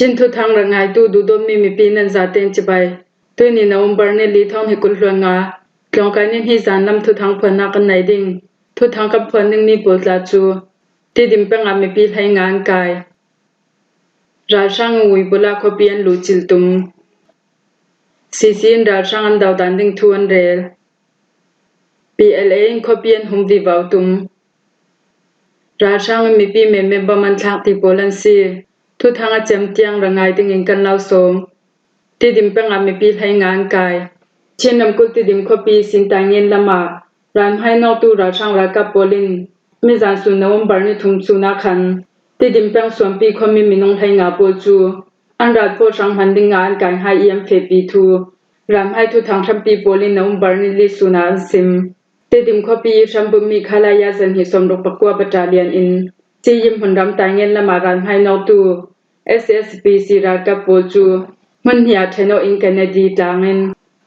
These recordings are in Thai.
ชินทุทางระงายตู้ดูดมมีปีนันซาเตนจิบายตัวนี้นวมบาร์เนลีทองให้กุลหลวงาลองการนี้ให้จานลำทุทางพนักกันไหนดิ่งทุทางกับพนึงมีปวดลาจูที่ดิมเป็งอามีปีให้งานกายราช่างอุยบุลาคบเปียนลูจิลตุมซีซีนราช่างอันดาวดันดิ่งทวนเรล PLA คบเปียนหุมวิวาวตุมราช่างมีปีเมบมันทักที่โปลันซีทุทางอาจมเตียงระงายดิ่งอิงกันเล่าสมที่ดิมเป็งอามีปีให้งานกายเช่นนำกุลที่ดิมคบปีสินตางเงินละมาร้านให้นอกตู้ราช่างรักกับโปลินมีจานสุนวมบาร์นิทุมสุนัขันที่ดิมเป็งส่วนปีคมีมินงให้งาโปจูอันรัดโปช่างหันดิ่งงานกายให้เอียมเฟปีทูรำให้ทุทางทำปีโปลินนวมบาร์นิลิสุนาซิมที่ดิมคปีชัมบุมีขลายาสันหิสมรปกัวปัจจาเลียนอินที่ยิมผลรำตางเงินละมาร้านให้นอกตู้ SSPC รักกับโปจูมันเหียเทโนอิงแคเนดีจางเงิน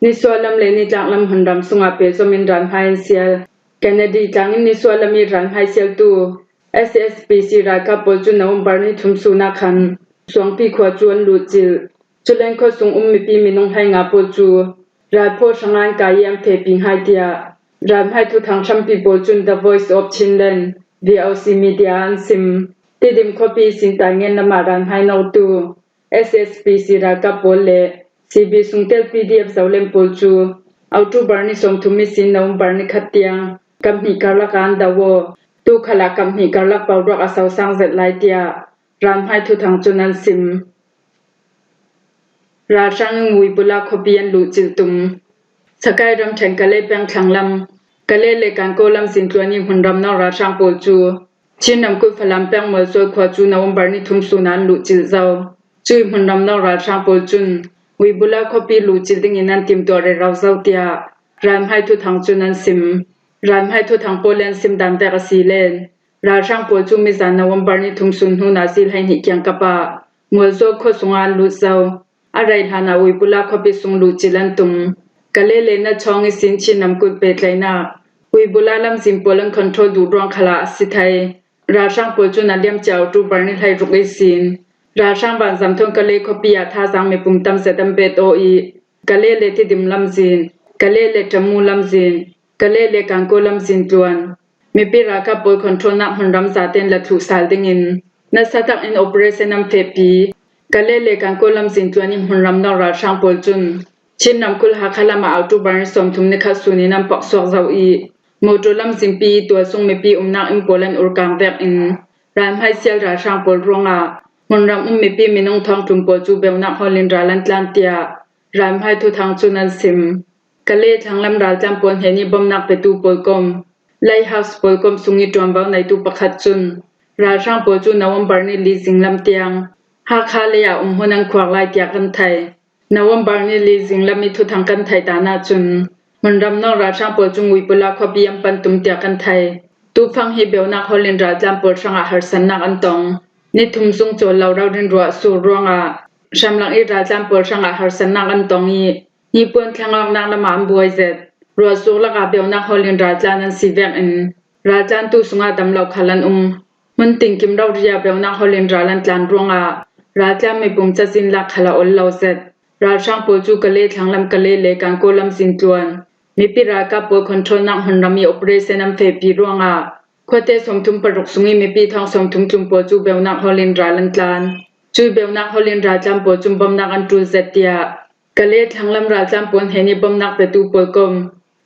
นิสวาลำเลนิจางลำหันรำสุงอาเปสมินรันไฮเซียลแคเนดีจางนิสวาลมีรันไฮเซียลตู SSPC ราคาปจุนนวมบาร์นิทุมสุนัขันสวงปีขวาจวนลูจิลจุเลงข้อสุงมีปีมินงให้งาปจูราโพชังงานกายมเทปิงไฮเดียรำให้ทุทางชัมปีปจุน The Voice of Chinland VOC Media อันซิมที่ดิมข้อปีสินตางเงินนมารันให้นอตู SSPC ราคาปเลCB สุงเตล PDF เซาเลมปจูเอาตูบาร์นิสมทุมิสินนวมบาร์นิขัดเตียงกัมหิการลักอันดาวตูขลักกัมหิการลักเปาดอกอาสาวสังเซตไลเตียรำให้ทุทางจุนันซิมราช่างงุยบุลาคบเปียนลูจิลตุมสกายรำแทงกะเลแปงทางลำกะเลเลกันโกลำสินตัวนี้หุ่นรำนอกราช่างปจูชินนำกุฟลำแปงมวยสวยขวาจูนวมบาร์นิทุมสุนันลูจิลเจ้าจุยหุ่นรำนอกราช่างปจุนวิบุลาคปีลูจิลดิงินันติมตัวเรเราเจ้าเตียรำให้ทุทางจุนันซิมรำให้ทุทางโปเลนซิมดันแต่กสีเลนราช่างปจูมิจานนวมบาร์นิทุมสุนหูนาซิลให้หิเกียงกะปะมวยโซโคสุงานลูเจ้าอะไรทานาวิบุลาคปีสุงลูจิลันตุมกะเลเลนะชองอิสินชินนำกุลเปตไลนาวิบุลาลำซิมโปลังคอนโทรลดูรองขลาสิไทยราช่างปจูนันเลียมเจ้าตูบาร์นิไทยรุกอิสินราช่างบานสำทงกะเลคปียาท่าสังไม่ปุ่มตำเสตัมเบตโออีกะเลเลที่ดิมลำซินกะเลเลจมูลำซินกะเลเลกังโกลำซินจวนมีปีราคาปอยคอนโทรลนักหุ่นรำซาเตนและถูกสาลดิงินนัสตักอินโอเปอเรชั่นนัมเฟปีกะเลเลกังโกลำซินจวนนิหุ่นรำนอกราช่างปอยจุนชินนำคุลหาคลามาเอาตูบาร์สมทุมนิคัสซุนีนำปอกสวกเจ้าอีโมโตลำซินปีตัวทรงมีปีนักอิมโพลันอุรกังแวกอินรามให้เซียลราช่างปอยรองอามันรำมีปีมินงทองทุมปจูเบลนักฮอลลินราลันตลันเตียรำให้ทุทางจุนันซิมกะเลทางลำราจำปนเฮนิบอมนักเปตูปลกมไลเฮาส์ปลกมสุงิจวมเบาในตูปขัดจุนราช่างปจูนวมบาร์นิลีซิงลำเตียงหาคาเลียหนังขวากลายเตียกันไทยนวมบาร์นิลีซิงลำมีทุทางกันไทยตานาจุนมันรำนอกราช่างปจุงวิปุลาขบียมปันตุมเตียกันไทยตูฟังฮิเบลนักฮอลลินราจำปนช่างอาหารสันนักอันตองนิทุมซุงโจลเราเดินรัวสู่รวงอาชำลังอิราจำปวดช่างอาหารสนักอันตองนี้ญี่ปุ่นทางออกนักละมามบวยเสร็จรัวสู่ละกาเบลนักฮอลลินราจานันสีแวงอินราจานตุสุงอาดำเราขลันมันติงกิมเราเรียเบลนักฮอลลินราลันจานรวงอาราจาไม่ปุ่มจะสินลักขละอลเราเสร็จราช่างปวดจูกะเลทางลำกะเลเลกันโกลำสินจวนมีปิรากาปวดคอนโทรลนักหันรามีโอเปอเรชั่นนัมเฟปีรวงอาควเตสมทุมปรุกสุงีมีปีทองสมทุมจุมปจูเบลนักฮอลลินราลันตานจูเบลนักฮอลลินราจำปจุมบอมนักอันตูเซเตียกะเลทางลำราจำปนเฮนิบอมนักเปตูปลกม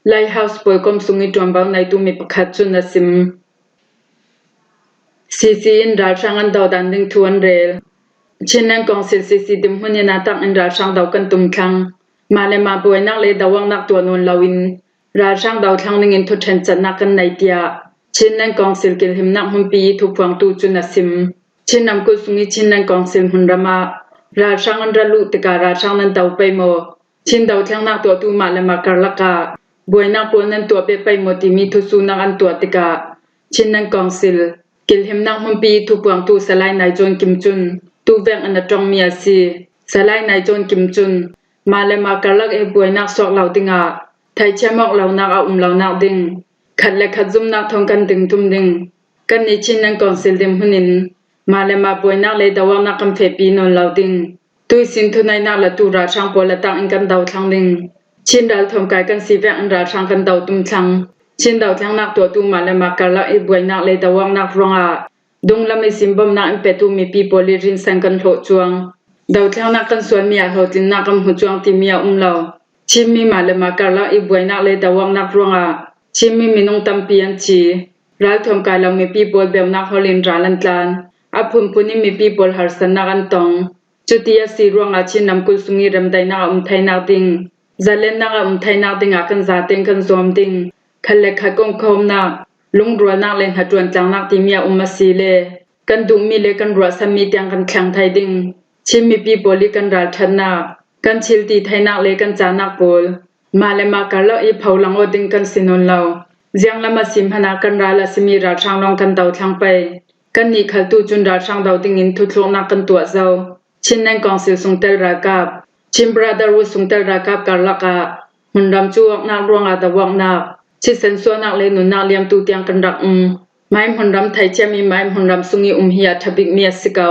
ไลเฮาส์ปลกมสุงีจวมเบาในตูมีปขัดจุนนซิมซีซีอินราช่างอันดาวดันดึงทวนเรลเช่นนั้นกองซีซีดิมหุนยนาตักอินราช่างดาวกันตุมคังมาเลมาป่วยนักเลดาวังนักตัวนวลลาวินราช่างดาวทางนึงอินทุเทนจันนักกันในเตียเช่นนั้นกองสิลกิลหิมนักหุ่นปีทุกฟังตูจุนซิมเช่นนำกุสุงิเช่นนั้นกองสิลหุ่นรามาราช่างอันระลุตการาช่างนั้นดาวไปโมเช่นดาวทางนักตัวตูมาเลมาการลักาบวยนักปนนั้นตัวไปโมติมีทุสุนักอันตัวตกาเช่นนั้นกองสิลกิลหิมนักหุ่นปีทุกฟังตูสลายนายจนกิมจุนตูแวงอันตรองเมียซีสลายนายจนกิมจุนมาเลมาการลักบวยนักสอกเหล่าติงาไทยเชมอกเหล่านักเอาเหล่านักดิงขัดและขัดซุ่มนักทองกันดึงทุ่มดึงกันนี้ชินนังกองเซลเดมหุนิน มาเลมาป่วยนักเลยดาวนักกำเฟปีนนเหล่าดิงตุยสินทุนายนักละตูราช่างปอละตังอิงกันดาวทั้งดิงชินดาวทำกายกันสีแวงอันราช่างกันดาวตุ้มชังชินดาวทั้งนักตัวตูมาเลมากะละป่วยนักเลยดาวนักรองอาดงละไม่สิมบมนักอิมเปตูมีปีโปลิรินสังกันโหจวงดาวทั้งนักกันส่วนมีอาโหตินนักกำหัวจวงที่มีอาเหล่าชิมมีมาเลมากะละป่วยนักเลยดาวนักรองอาชิมมีนงตัมปียนชีรัฐทำกายเรามีปีโปลเบลนักฮอลินราลันตานอาพุ่มพุนิมีปีโปลหาสนักันตองจุดที่สีรวงอาชินนำกุสุงีรำไดนักไทยนักดิงจะเล่นนักไทยนักดิงอากันซาติงกันซอมดิงขันเล็กขัดกงคมนักลุงรัวนักเล่นหัดจวนจังนักที่มีอุมาสีเลกันดุมีเลกันรัวสามีเตียงกันแข็งไทยดิงชิมมีปีโปลิกันรัฐนักกันชิลตีไทยนักเลกันจานักโปลมาเลมากาลอีเผาลังอดิงกันสินนเหล่าเจียงละมาสิมพนากันราละสิมีราช่างลองกันดาวทางไปกันนี่ขัดตูจุนราช่างดาวติงินทุกลงนักกันตัวเจ้าชินนังกองเสียสงเตลรากาบชิมบราดารุสงเตลรากาบการละกาหุ่นดำจวกนักรวงอาตะวังนักชิเซนส่วนนักเลนุนนักเลียมตูเตียงกันรักไม้หุ่นดำไทยเจมีไม้หุ่นดำสุงีเฮียทับิกเมียสิเกา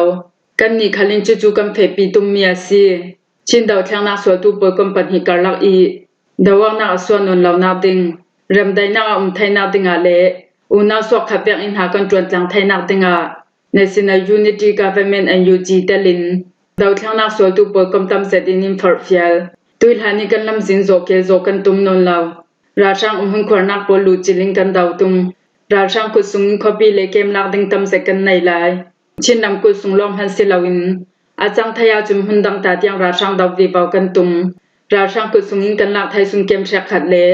กันนี่ขัลินจูกันเฟปีตุมเมียซีชินดาวเทียงนักสวตูเปิดกำปันหิการลักอีดาวังนักส่วนนนเหล่านาดิงเริ่มได้นักไทยนักดิงาเล่อุณาสวกขับยังอินหากันจวนจังไทยนักดิงา National Unity Government NUG เตลินดาวทั้งนักสวดตุปกำตำเสดินิมฟอร์ฟิลตุยหานิกันลำสินโจเกโจกันตุมนนลาวราช่างหุ่นขวานักปลูจิลิงกันดาวตุมราช่างกุศลคอปีเลเกมลักดิงตำเสกันในลายชินนำกุศลลองฮันสิลาวินอาจังทยาจุมหุ่นดังตาเตียงราช่างดาววีเบากันตุมราช่างกุศลกันลักไทยสุนเกมเชกขัดเละ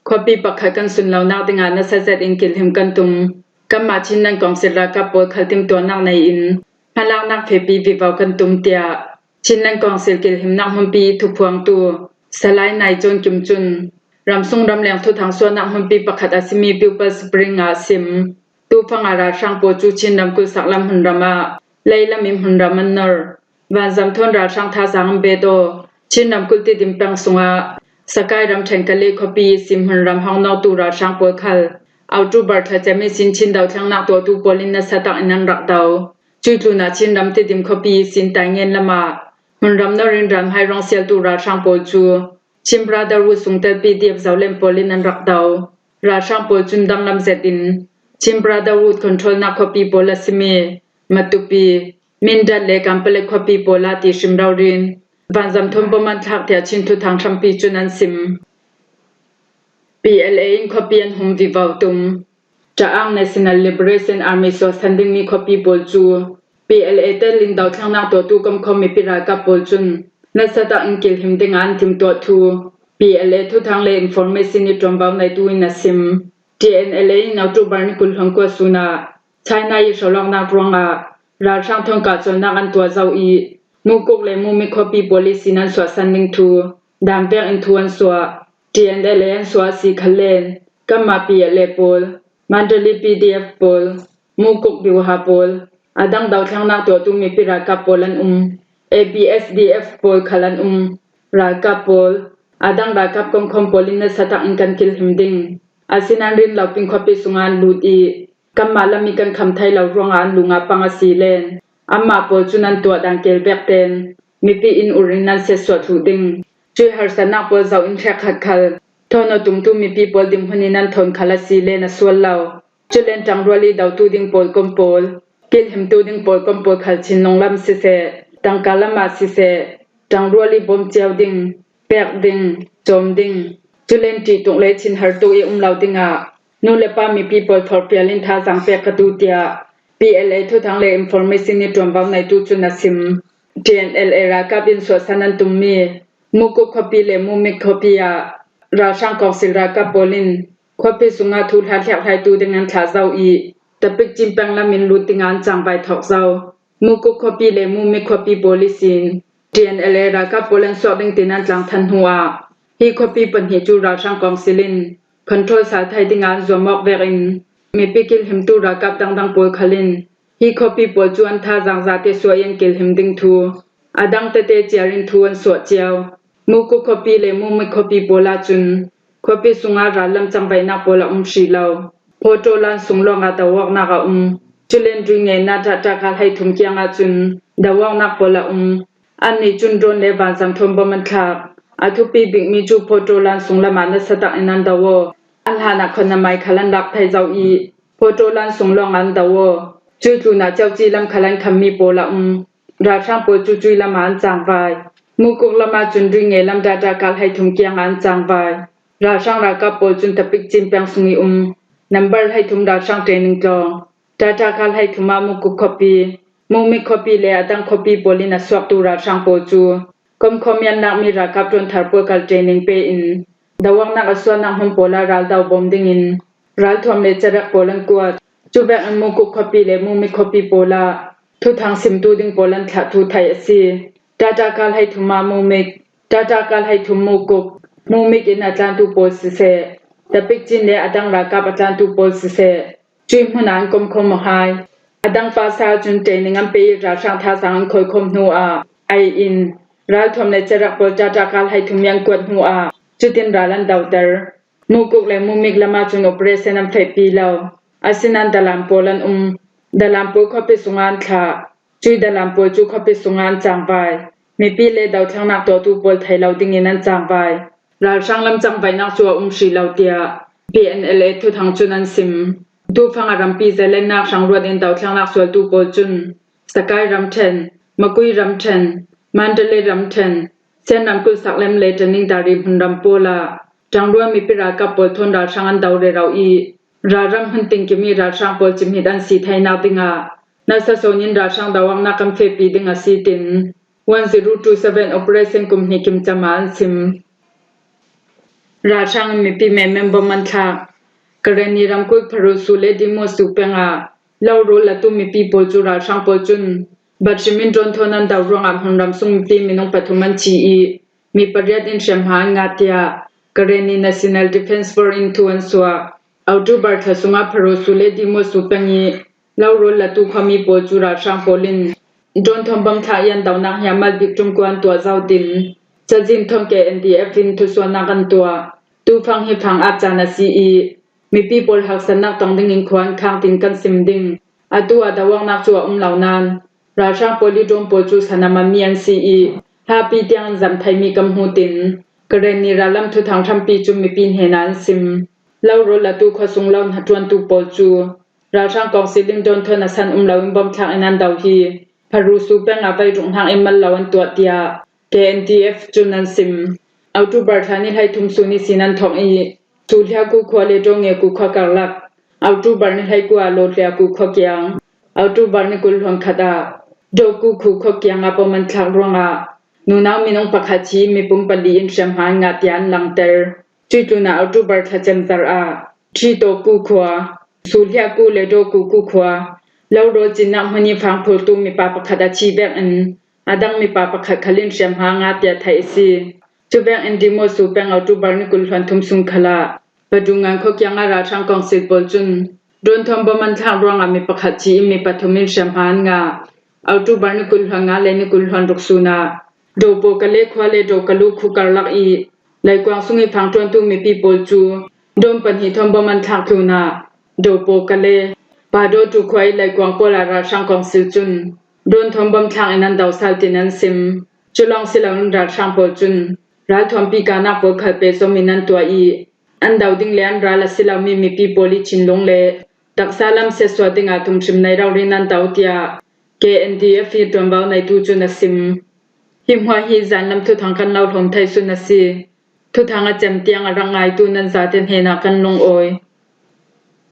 คอปีปักขัดกันสุนเหล่านักดิงานัสเซตอิงกิลหิมกันตุมกัมมาชินนันกองศิลากับปวดขัดติมตัวนักในอินพลังนักเฟปีวิวากันตุมเตียชินนันกองศิลกิลหิมนักหุ่นปีทุกพวงตัวสลายในจนจุมจุนรำทรงรำแรงทุทางส่วนนักหุ่นปีปักขัดอาศิมีปิวปัสปริงอาซิมตัวฟังอาราช่างปวดจูชินนำกุสักลำหุ่นรามาเลยลำมิมหุ่นรามันเนอร์วันจำทนราช่างท่าสังเบโดชินนำกุติดิมปังสงอาสกายรำแทงกะเลคปีซิมหุ่นรำห้องนอตูราช่างปวดขัลเอาจูบัตรจะไม่สินชินดาวทั้งนักตัวตูโพลินนัสตักนันรักดาวจุดลุนาชินรำติดิมคปีสินตายเงินละมาหุ่นรำนรินรำให้รองเสียตูราช่างโพจูชิมบราดารุสุงเตปีเดียบเจ้าเล่มโพลินนันรักดาวราช่างโพจุนดังลำเซดินชิมบราดารุคอนโทรลนักคปีโพลาซิเมมาตุปีมินดัดเลกัมเปเลคปีโพลาติชิมดาวรินวันจำทนประมาณทักเดียชินทุทางชัมปีจุนันซิมPLA in copy and home vivautum Chaang National Liberation Army so sending me copy bolchu PLA te lin daw thang nak to tu kam khomi pira ka bolchun nasata inkil him dingan tim to thu PLA thu thang le information ni trombaw nai tu in asim TNLA now to barn kul hang ko suna China yi sholong na ronga ra chang thong ka chon na an to zau i mu kok le mu mi copy policy nan so sending to dam pe in thuan so TNLA and Swasi Kalen, Kama PLA Pol, Mandali PDF Pol, Mukuk Biwaha Pol, Adang Daw Thang Nak To Tu Mi Piraka Polan ABSDF Pol Kalan Raka Pol, Adang Rakap Kong Kom Polin na Satak Inkan Kil Himding, Asinan Rin Lau Ping Kopi Sungan Ludi, Kama Lamikan Kam Thai Lau Rongan Lunga Pangasilen, Amma Pol Sunan Tua Dang Kel Bekten, Mipi In Urinan Seswat Huding,ช่วยหาสนักปวดเจ้าอินแทกขัดขัลทอนตุ่มตุ่มมีปีปวดดิมพนินันทนคาลาซีเลนส่วนเราจุดเล่นจังรัวลีดาวตูดิงปวดกมปวดกิลหิมตูดิงปวดกมปวดขัลชินนงลำสิเสตังกาลมาสิเสจังรัวลีบอมเจียวดิงแปกดิงโจมดิงจุดเล่นจีตรงเลชินหาตัวเอเราดิงอ่ะนู่นเลป้ามีปีปวดทอร์เปียลินท่าสังเปกกระดูเตีย PLA ทุกทางเลอินฟอร์เมชันนี่ตรวจบังในตู้จุนซิม TNLA ราคาบินสวสันันตุมมีมุกุคปีเลมุมิคปียาราช่างกองศิลากาโปลินคปีสุงาทูทัดแทกไทยตูดิงันขาเจ้าอีตะปิกจิมแปงละมินรูติงานจังไปถอกเจ้ามุกุคปีเลมุมิคปีโปลิสิน TNLA รากาโปลินสอดิงตินันจังทันหัวฮีคปีปัญหิจูราช่างกองศิลินคอนโทรลสายไทยดิงานจวมอกเวรินมีปิกิลหิมตูรากาดังโปลคลินฮีคปีโปจวนท่าจังซาเตสวยยังกิลหิมดิงทูอดังเตเตเจียรินทูอันสวดเจียวมุกุคปีเลมุมิคปีโปลาจุนคปีสุงาราลัมจังไปนักโปลาชีลาวโพโตลันสุงลองอาตาวกนักจุ จุเลนดริงเงนาตาตาคาให้ทุมเกียงอาจุนดาวนักปละอันนี้จุนโดนเลบานสัมทมบมันคาอาทุปีบิกมีจูโพโตลันสุงละมานะสตะอินันดาวอันหานักคนนำไมคลันดักไทเจ้าอีโพโตลันสุงลองอันดาวจูตุนาเจ้าจีลำคลันคำมีโปละราช่างโปจูจุยละมาอันจางไวมุกุกละมาจุนดริงเงลำดาตากาให้ทุมเกียงอันจางไวราช่างรากาโปจุนตะปิกจิมเปียงสุงีนัมเบอร์ให้ทุมราช่างเทรนนิ่งกลองดาตากาให้ทุมามุกุคอปีมุมิคอปีเลอดังคอปีโปลินาสวักตูราช่างโปจูคอมยันนักมีรากับจนทาร์ปกัลเทรนนิ่งเปอินดาวังนักอสวนักหมโปลารัลดาวบอมดิงินรัลทอมเลจรักโปลันกวดจูแบกอันมุกุคอปีเลมุมิคอปีโปลาทุทางซิมตูดิงโปลันทะทุไทยอซีดาตากาให้ทุมามุมิกดาตากาให้ทุมมุกุมุมิกอินอาจารย์ตูโปสิเซตะปิกจินเลอดังรากับอาจารย์ตูโปสิเซจุยมุนานกมคมหายอดังฟาซาจุนเตนิงัมเปราช่างทาสังคอยคมนัวไออินรัลทอมเลจรักโปดาตากาให้ทุมยังกวดหัวจุดินราลันดาวเดอร์มุกุกเลมุมิกละมาจุนโอเปเรชั่นอัมเฟปีลาวอาสินันดาลามโปลันดาลามโปขอปิสุงานค่ะจุยดาลามโปจุขอปิสุงานจางไวมีปีเลดาวทางนักตัวตูโปลไทยลาวดิงินันจางไวราช่างลำจางไวนักจัวชีลาวเตีย PNLA ทุทางจุนันซิมดูฟังอารัมปีเซเลนนักช่างรวดเอ็นดาวทางนักจัวตูโปจุนสกายรัมเทนมะกุยรัมเทนมันเดเลรัมเทนเส้นนำกุลสักเลมเลจนิงดาริพุนรัมโปลาจังรวมมีปิรากับโปลทนราช่างอันดาวเรเราอีรารัมหันติงกิมีราช่างโปลจิมฮิดันสีไทยนาติงานาซาโซนินราช่างดาวังนักกัมเฟปีดิงาสีติน1027 operation กุมฮิกิมจามานซิมราช่างมีปีเมมบมันทากรณีรัมกุลพรุสุเลดิโมสุเปงาลาวรุละตุมีปีโปจูราช่างโปจุนบัดชิมินจนทนันดาวรองอัมหันรัมซุงปีมินงปฐุมันชีอีมีปริยัตินเชมหางาเตียกรณี National Defense for Influenza เอาจูบัตรสุงาพรุสุเลดิโมสุเปงีลาวรุละตุขมีโปจูราช่างโปลินจนทอมบัมทายันดาวนักยามัลบิกจุมกวนตัวเจ้าดินจะจินทองเก NDF ฟินทุสวนากันตัวตูฟังให้ฟังอาจารย์ซีอีมีปีโปลหักสนักต้องดึงอินควานข้างตินกันซิมดิงอตัวดาวังนักจัวเหล่านานราช่างโปลิโดมโปจูสนามามีนซีอีฮาปีเตียงจำไทยมีกำหูตินกรณีราลัมทุทางทำปีจุมมีปีนเฮนันซิมเล่ารละตูขสุงเล่าหัดวนตูโปจูราช่างกองซิลิงโดนเทนัสันเหล่าอินบอมทางอนันดาวฮีพารุสูเปงอาไปรุงทางเอ็มมันเหล่าอันตัวเตีย KNDF จุนันซิมเอาตูบาร์ทานิให้ทุมสุนิสินันทองอีสูเลียกูควาเลจงเงกูควากัลลักเอาตูบาร์นิให้กูอาโลเลียกูควาเกียงเอาตูบาร์นิกุลหงคดาโดกูคูควาเกียงอาปมันทางรองอานูนาวมีนงปะคาชีมีปุ่มปลีอินเชมหางาติยันลังเตอร์จุดตูนาเอาตูบาร์ทาเจมตาร์อาชีโตกูควาสูเลียกูเลโดกูควาแล้วโรจินักมันยังฟังพูดตูมีปาปะขัดชีแบกอันอาดังมีปาปะขัดขลินเชียมหางาเตียไทยซีจูแบกอันดิโมสูแบงเอาตูบาร์นิกุลฟันทุมสุงขลาประดุงานเขาเกียงอาราช่างกองสิบอลจุนโดนทอมบมันทางรองอามีปะขัดชีมีปฐมินเชียมหางาเอาตูบาร์นิกุลหางาเลนิกุลหันรุกซูนาโดโปกะเลควาเลโดกะลูคุการลักอีไลกวางสุงอีฟังทวนตูมีปีโปจูโดนปัญหิทอมบมันทางทูนาโดโปกะเลปาโดตุควายไลกวางโปลาราช่างกองสิจุนโดนทอมบมทางอนันดาวซาลตินันซิมจุลองสิลังราช่างโปจุนราทอมปีกานักโปขัดเปโซมินันตัวอีอันดาวดิงเลนราลสิลามีปีโปลิชินลงเลตักซาลัมเสสวดิงอาทุมชิมในเราเรนันดาวเตีย KNDF ฟีตวมบาวในตูจุนซิมหิมหัวฮีจันลำทุทางกันเราทอมไทยสุนซีทุทางอาจมเตียงอรังไงตูนันซาเตนเฮนากันลงโอย